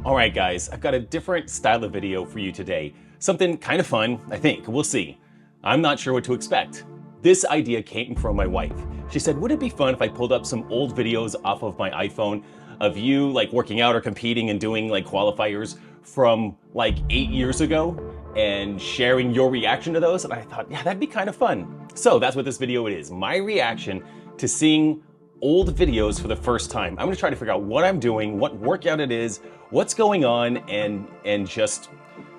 All right, guys, I've got a different style of video for you today. Something kind of fun, I think. We'll see. I'm not sure what to expect. This idea came from my wife. She said, would it be fun if I pulled up some old videos off of my iPhone of you like working out or competing and doing like qualifiers from like 8 years ago and sharing your reaction to those? And I thought, yeah, that'd be kind of fun. So that's what this video is. My reaction to seeing old videos for the first time. I'm gonna try to figure out what I'm doing, what workout it is, what's going on, and just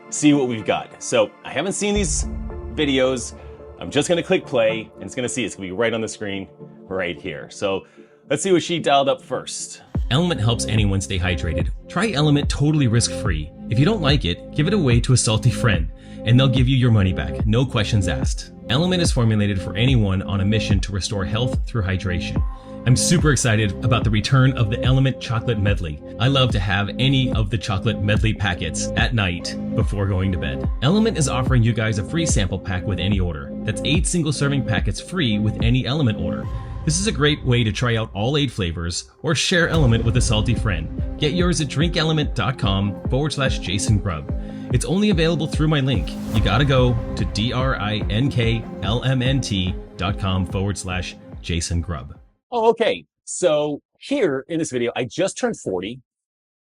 see what we've got. So I haven't seen these videos. I'm just gonna click play and it's gonna be right on the screen right here. So let's see what she dialed up first. Element helps anyone stay hydrated. Try Element totally risk-free. If you don't like it, give it away to a salty friend, and they'll give you your money back, no questions asked. Element is formulated for anyone on a mission to restore health through hydration. I'm super excited about the return of the Element Chocolate Medley. I love to have any of the chocolate medley packets at night before going to bed. Element is offering you guys a free sample pack with any order. That's 8 single serving packets free with any Element order. This is a great way to try out all 8 flavors or share Element with a salty friend. Get yours at drinkelement.com/Jason Grubb. It's only available through my link. You gotta go to drinklmnt.com/Jason Grubb. Oh, okay. So here in this video, I just turned 40,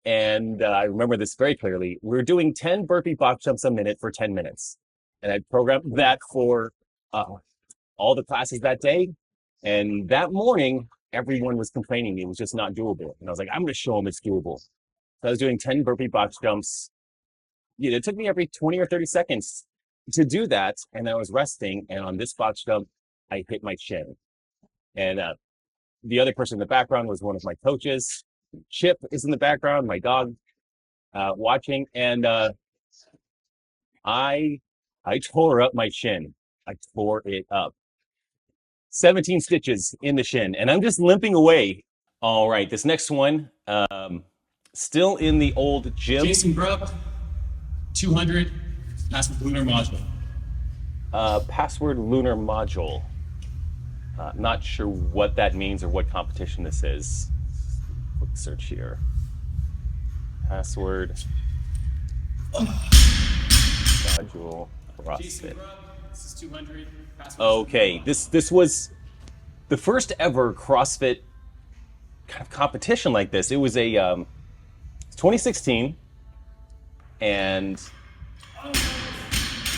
and I remember this very clearly. We're doing 10 burpee box jumps a minute for 10 minutes. And I programmed that for all the classes that day. And that morning, everyone was complaining it was just not doable. And I was like, I'm going to show them it's doable. So I was doing 10 burpee box jumps. It took me every 20 or 30 seconds to do that. And I was resting. And on this box jump, I hit my shin. And the other person in the background was one of my coaches. Chip is in the background, my dog, watching. And I tore up my shin. I tore it up. 17 stitches in the shin, and I'm just limping away. All right, this next one, still in the old gym. Jason Grubb, 200, password lunar module. Password lunar module. Not sure what that means or what competition this is. Quick search here. Password module CrossFit. This is 200. Okay, this was the first ever CrossFit kind of competition like this. It was a 2016, and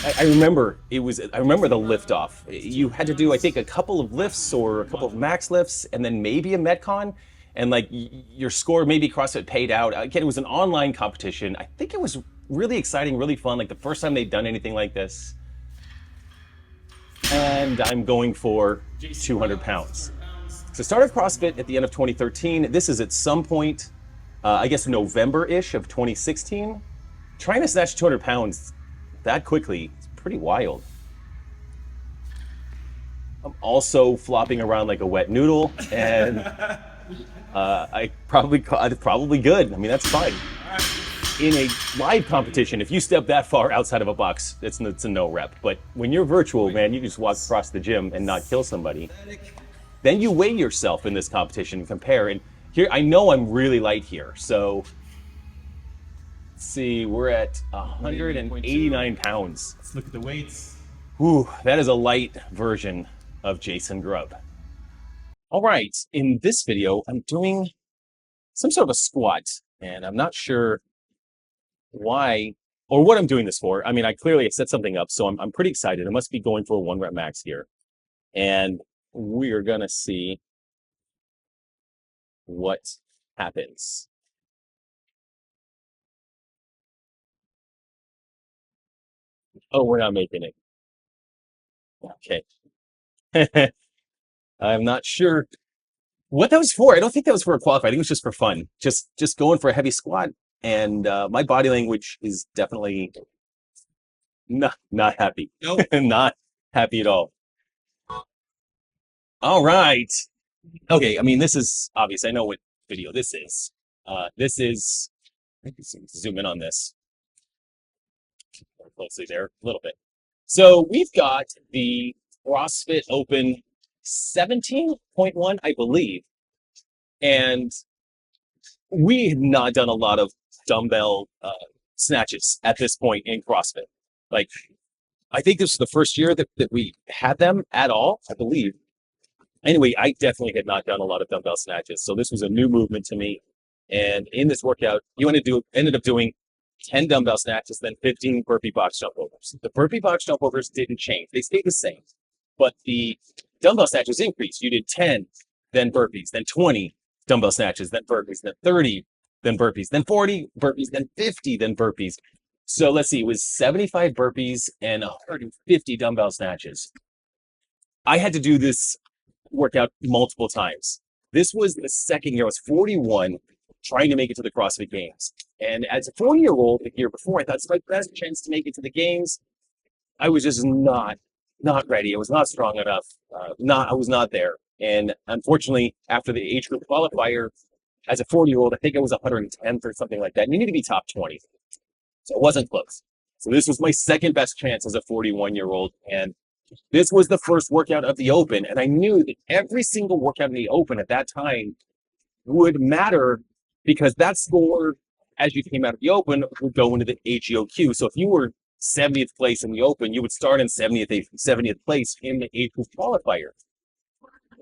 I remember I remember the lift off. You had to do, I think, a couple of lifts or a couple of max lifts, and then maybe a Metcon, and like your score, maybe CrossFit paid out. Again, it was an online competition. I think it was really exciting, really fun. Like the first time they'd done anything like this. And I'm going for 200 pounds. So I started CrossFit at the end of 2013. This is at some point, I guess November-ish of 2016. Trying to snatch 200 pounds that quickly, it's pretty wild. I'm also flopping around like a wet noodle, and I probably good. I mean, that's fine. In a live competition, if you step that far outside of a box, it's a no rep. But when you're virtual, man, you just walk across the gym and not kill somebody. Then you weigh yourself in this competition and compare. And here, I know I'm really light here. So let's see, we're at 189 pounds. Let's look at the weights. Ooh, that is a light version of Jason Grubb. All right, in this video, I'm doing some sort of a squat, and I'm not sure why or what I'm doing this for. I mean, I clearly set something up, so I'm pretty excited. I must be going for a 1 rep max here, and we're gonna see what happens. Oh, we're not making it. Okay. I'm not sure what that was for. I don't think that was for a qualifier. I think it was just for fun. Just going for a heavy squat. And my body language is definitely not happy. Nope. Not happy at all. All right. Okay, I mean, this is obvious. I know what video this is. This is, I can zoom in on this more closely there a little bit. So we've got the CrossFit Open 17.1, I believe. And we had not done a lot of dumbbell snatches at this point in CrossFit. Like, I think this was the first year that we had them at all, I believe. Anyway, I definitely had not done a lot of dumbbell snatches. So this was a new movement to me. And in this workout, you ended up doing 10 dumbbell snatches, then 15 burpee box jump overs. The burpee box jump overs didn't change. They stayed the same. But the dumbbell snatches increased. You did 10, then burpees, then 20 dumbbell snatches, then burpees, then 30, then burpees, then 40 burpees, then 50, then burpees. So let's see, it was 75 burpees and 150 dumbbell snatches. I had to do this workout multiple times. This was the second year. I was 41, trying to make it to the CrossFit Games. And as a 40-year-old, the year before, I thought it's my best chance to make it to the Games. I was just not ready. I was not strong enough. I was not there. And unfortunately, after the age group qualifier, as a 40-year-old, I think I was 110th or something like that. And you need to be top 20. So it wasn't close. So this was my second best chance as a 41-year-old. And this was the first workout of the Open. And I knew that every single workout in the Open at that time would matter, because that score, as you came out of the Open, would go into the HEOQ. So if you were 70th place in the Open, you would start in 70th place in the age group qualifier,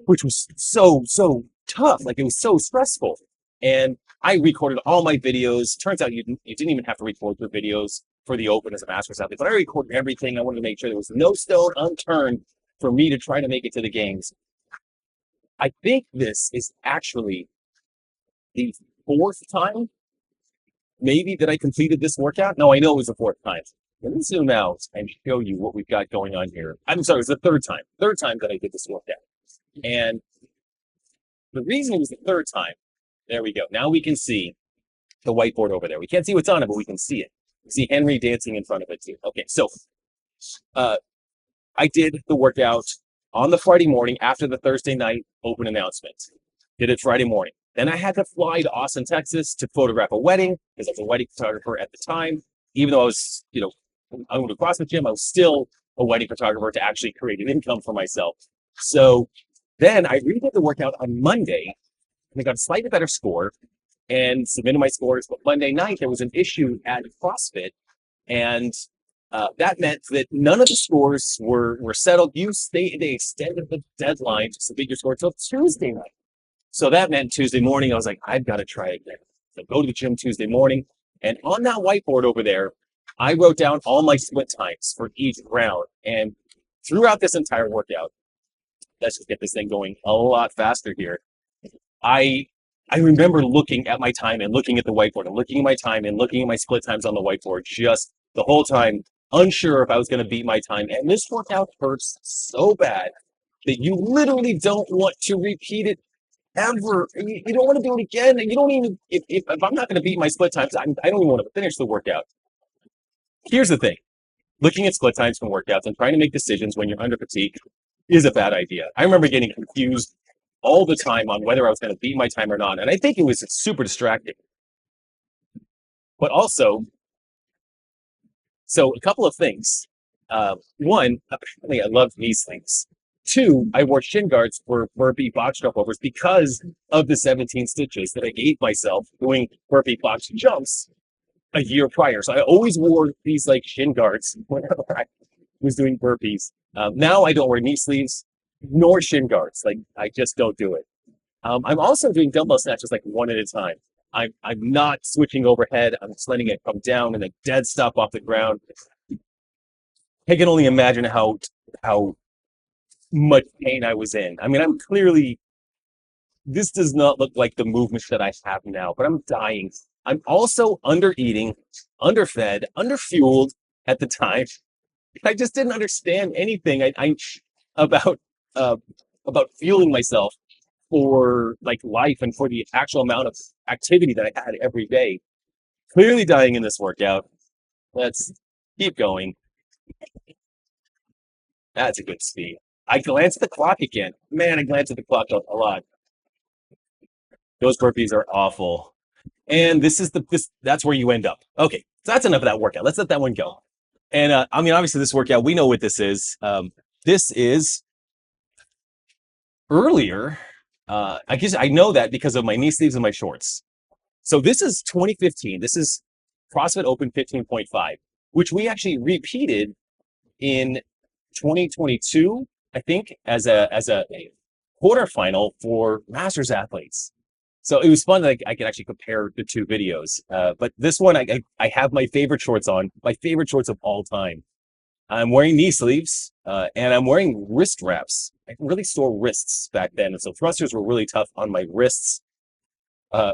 which was so tough. Like, it was so stressful. And I recorded all my videos. Turns out you didn't even have to record your videos for the Open as a Masters athlete, but I recorded everything. I wanted to make sure there was no stone unturned for me to try to make it to the Games. I think this is actually the fourth time maybe that I completed this workout. No, I know it was the fourth time. Let me zoom out and show you what we've got going on here. I'm sorry, it was the third time that I did this workout. And the reason it was the third time, there we go. Now we can see the whiteboard over there. We can't see what's on it, but we can see it. We see Henry dancing in front of it too. Okay, so I did the workout on the Friday morning after the Thursday night Open announcement. Did it Friday morning. Then I had to fly to Austin, Texas to photograph a wedding, because I was a wedding photographer at the time. Even though I was, I went to CrossFit gym, I was still a wedding photographer to actually create an income for myself. So then I redid the workout on Monday, and I got a slightly better score and submitted my scores. But Monday night, there was an issue at CrossFit, and that meant that none of the scores were settled. They extended the deadline to submit your score until Tuesday night. So that meant Tuesday morning, I was like, I've got to try again. So go to the gym Tuesday morning, and on that whiteboard over there, I wrote down all my split times for each round. And throughout this entire workout, let's just get this thing going a lot faster here. I remember looking at my time and looking at the whiteboard and looking at my time and looking at my split times on the whiteboard, just the whole time, unsure if I was going to beat my time. And this workout hurts so bad that you literally don't want to repeat it ever. You don't want to do it again. And you don't even, if I'm not going to beat my split times, I don't even want to finish the workout. Here's the thing. Looking at split times from workouts and trying to make decisions when you're under fatigue is a bad idea. I remember getting confused all the time on whether I was going to beat my time or not. And I think it was super distracting. But also, so a couple of things. One, apparently I love knee slings. Two, I wore shin guards for burpee box jump overs because of the 17 stitches that I gave myself doing burpee box jumps a year prior. So I always wore these like shin guards whenever I was doing burpees. Now I don't wear knee sleeves nor shin guards. Like, I just don't do it. I'm also doing dumbbell snatches like one at a time. I'm not switching overhead. I'm just letting it come down and a dead stop off the ground. I can only imagine how much pain I was in. I mean, this does not look like the movements that I have now, but I'm dying. I'm also under eating, underfed, underfueled at the time. I just didn't understand anything about fueling myself for like life and for the actual amount of activity that I had every day. Clearly dying in this workout. Let's keep going. That's a good speed. I glance at the clock again. Man, I glance at the clock a lot. Those burpees are awful. And that's where you end up. Okay, so that's enough of that workout. Let's let that one go. And I mean, obviously this workout, we know what this is. This is earlier. I guess I know that because of my knee sleeves and my shorts. So this is 2015. This is CrossFit Open 15.5, which we actually repeated in 2022, I think, as a quarterfinal for Masters athletes. So it was fun that I could actually compare the two videos. But this one, I have my favorite shorts on, my favorite shorts of all time. I'm wearing knee sleeves, and I'm wearing wrist wraps. I can really store wrists back then. And so thrusters were really tough on my wrists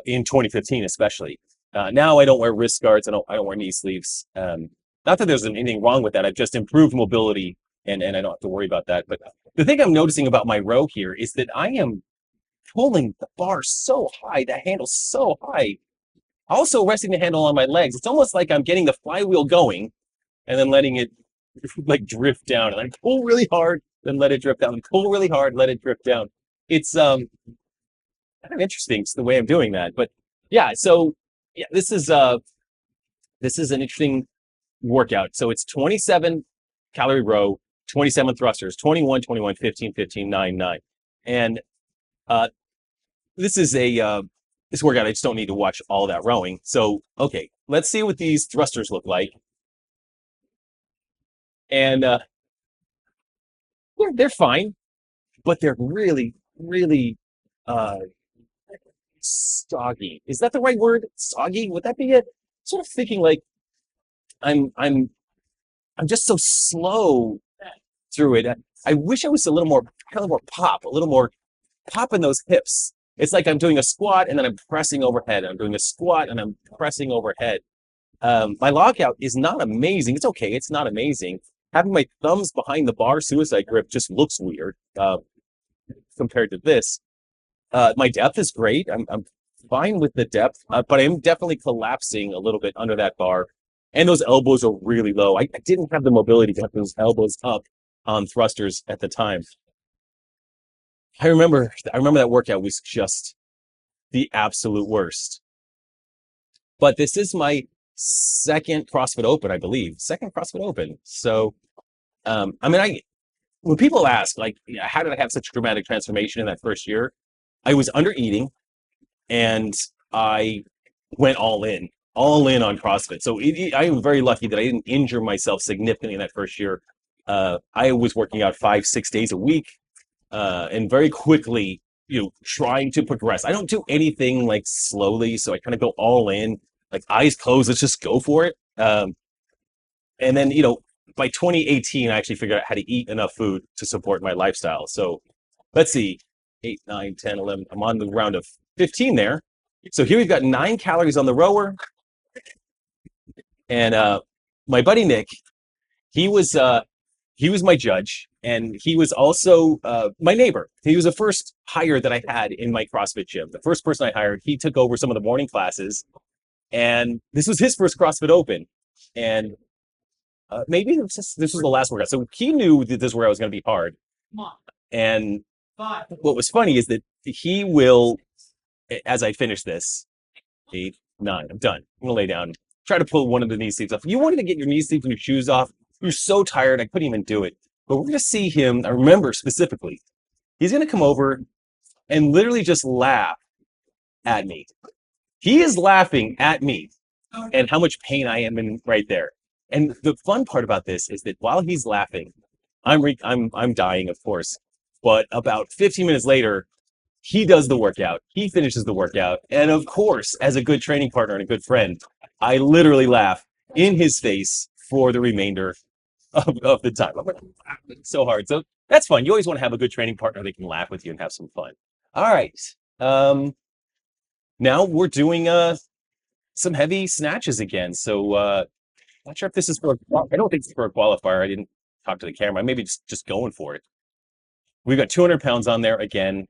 in 2015, especially. Now I don't wear wrist guards. I don't wear knee sleeves. Not that there's anything wrong with that. I've just improved mobility and I don't have to worry about that. But the thing I'm noticing about my row here is that I am pulling the bar so high, the handle so high, also resting the handle on my legs. It's almost like I'm getting the flywheel going and then letting it like drift down. And I pull really hard, then let it drift down. Pull really hard, let it drift down. It's kind of interesting. It's the way I'm doing that. But yeah, so yeah, this is an interesting workout. So it's 27 calorie row, 27 thrusters, 21, 21, 15, 15, 9, 9. And this is this workout. I just don't need to watch all that rowing. So, okay, let's see what these thrusters look like. And they're fine, but they're really, really soggy. Is that the right word? Soggy? Would that be it? Sort of thinking like I'm just so slow through it. I wish I was a little more pop, a little more pop in those hips. It's like I'm doing a squat and then I'm pressing overhead. I'm doing a squat and I'm pressing overhead. My lockout is not amazing. It's okay. It's not amazing. Having my thumbs behind the bar suicide grip just looks weird compared to this. My depth is great. I'm fine with the depth, but I'm definitely collapsing a little bit under that bar. And those elbows are really low. I didn't have the mobility to have those elbows up on thrusters at the time. I remember that workout was just the absolute worst. But this is my second CrossFit Open, I believe. Second CrossFit Open. So, when people ask, like, how did I have such a dramatic transformation in that first year? I was under eating and I went all in on CrossFit. So I am very lucky that I didn't injure myself significantly in that first year. I was working out 5-6 days a week and very quickly, trying to progress. I don't do anything like slowly. So I kind of go all in, like eyes closed. Let's just go for it. And then, by 2018, I actually figured out how to eat enough food to support my lifestyle. So let's see, 8, 9, 10, 11. I'm on the round of 15 there. So here we've got 9 calories on the rower. And my buddy Nick, he was my judge, and he was also my neighbor. He was the first hire that I had in my CrossFit gym. The first person I hired, he took over some of the morning classes, and this was his first CrossFit Open. And maybe this was the last workout. So he knew that this workout was going to be hard. And what was funny is that he will, as I finish this, 8, 9, I'm done. I'm going to lay down, try to pull one of the knee sleeves off. You wanted to get your knee sleeves and your shoes off. You're so tired, I couldn't even do it. But we're going to see him, I remember specifically, he's going to come over and literally just laugh at me. He is laughing at me and how much pain I am in right there. And the fun part about this is that while he's laughing, I'm dying, of course. But about 15 minutes later, he does the workout. He finishes the workout. And of course, as a good training partner and a good friend, I literally laugh in his face for the remainder of the time. I'm laughing so hard. So that's fun. You always want to have a good training partner that can laugh with you and have some fun. All right. Now we're doing some heavy snatches again. So not sure if this is I don't think it's for a qualifier. I didn't talk to the camera. Maybe just going for it. We've got 200 pounds on there again.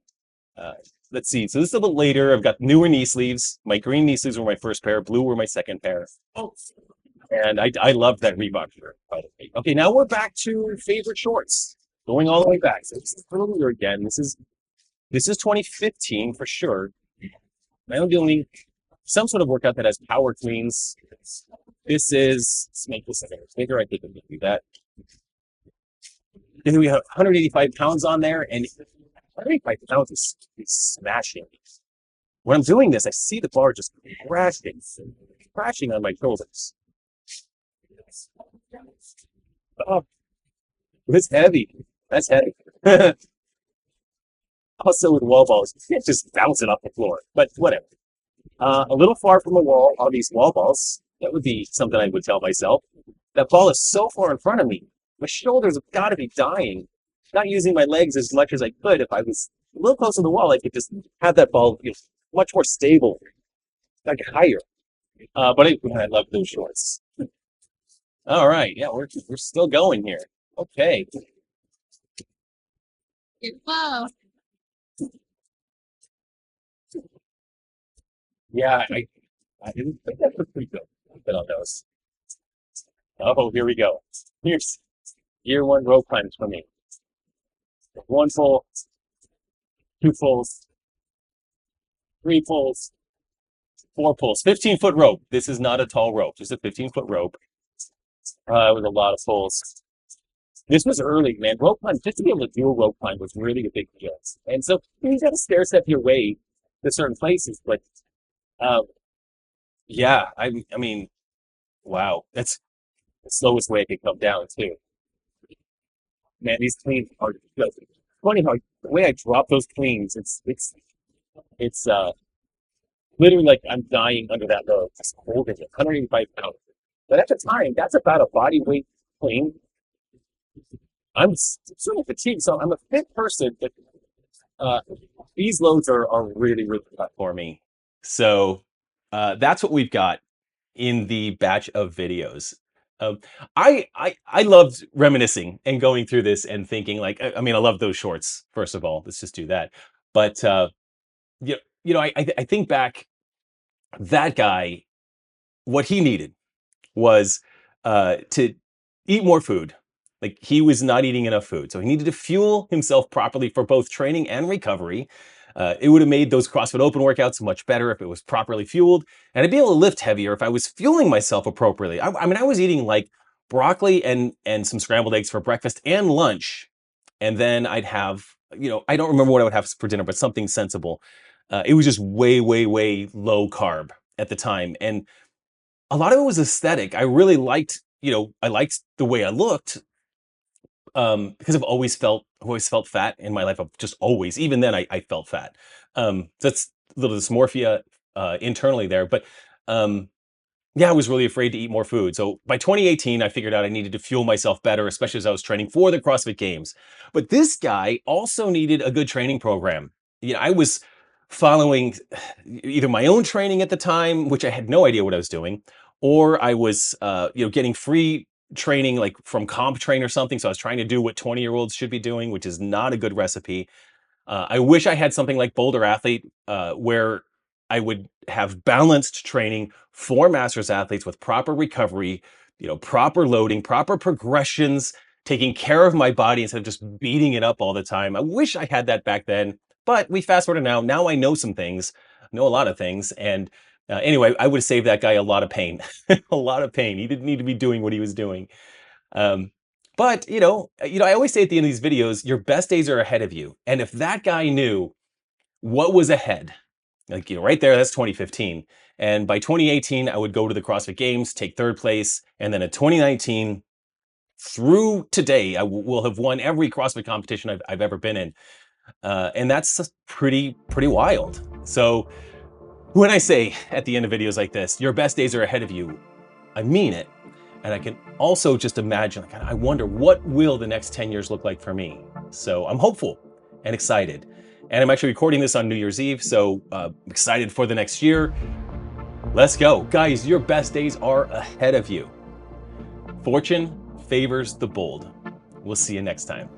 Let's see. So this is a little later. I've got newer knee sleeves. My green knee sleeves were my first pair. Blue were my second pair. And I loved that Reebok shirt, by the way. Okay, now we're back to favorite shorts. Going all the way back. So this is earlier again. This is 2015 for sure. I'm doing some sort of workout that has power cleans. This is, let's make this a bit bigger. I think I'm going to do that. Then we have 185 pounds on there, and 185 pounds is smashing. when I'm doing this, I see the bar just crashing on my shoulders. Oh, it's heavy. That's heavy. Also with wall balls, you can't just bounce it off the floor, but whatever. A little far from the wall are these wall balls. That would be something I would tell myself. That ball is so far in front of me. My shoulders have got to be dying. Not using my legs as much as I could. If I was a little closer to the wall, I could just have that ball much more stable, like higher. But I love those shorts. All right, yeah, we're still going here. Okay. Wow. Yeah, I didn't think that was pretty good. But on those. Oh, here we go. Here's year one rope climbs for me. One pull, two pulls, three pulls, four pulls. 15-foot rope. This is not a tall rope, just a 15-foot rope. With a lot of pulls. This was early, man. Rope climb, just to be able to do a rope climb was really a big deal. And so you got to stair step your way to certain places. But yeah, I mean, wow, that's the slowest way I could come down too. Man, these cleans are just funny how the way I drop those cleans, it's literally like I'm dying under that load, just holding it, 185 pounds. But at the time, that's about a body weight clean. I'm sort of fatigued, so I'm a fit person, but these loads are really, really tough for me. So that's what we've got in the batch of videos. I loved reminiscing and going through this and thinking like, I mean, I love those shorts, first of all. Let's just do that. But I think back, that guy, what he needed was to eat more food. Like, he was not eating enough food. So he needed to fuel himself properly for both training and recovery. It would have made those CrossFit Open workouts much better if it was properly fueled. And I'd be able to lift heavier if I was fueling myself appropriately. I mean, I was eating like broccoli and some scrambled eggs for breakfast and lunch. And then I'd have, I don't remember what I would have for dinner, but something sensible. It was just way, way, way low carb at the time. And a lot of it was aesthetic. I really liked, I liked the way I looked. Because I've always felt fat in my life. I've just always, even then I felt fat. That's a little dysmorphia internally there. But yeah, I was really afraid to eat more food. So by 2018, I figured out I needed to fuel myself better, especially as I was training for the CrossFit Games. But this guy also needed a good training program. I was following either my own training at the time, which I had no idea what I was doing, or I was getting free training like from Comp Train or something. So I was trying to do what 20-year-olds should be doing, which is not a good recipe. I wish I had something like Boulder Athlete, where I would have balanced training for masters athletes with proper recovery, proper loading, proper progressions, taking care of my body instead of just beating it up all the time. I wish I had that back then, but we fast forward to now. Now I know some things, know a lot of things. And anyway, I would have saved that guy a lot of pain, a lot of pain. He didn't need to be doing what he was doing. But I always say at the end of these videos, your best days are ahead of you. And if that guy knew what was ahead, like, right there, that's 2015. And by 2018, I would go to the CrossFit Games, take third place. And then in 2019, through today, I will have won every CrossFit competition I've ever been in. And that's pretty wild. So when I say at the end of videos like this, your best days are ahead of you, I mean it. And I can also just imagine, like, I wonder, what will the next 10 years look like for me? So I'm hopeful and excited. And I'm actually recording this on New Year's Eve, so excited for the next year. Let's go. Guys, your best days are ahead of you. Fortune favors the bold. We'll see you next time.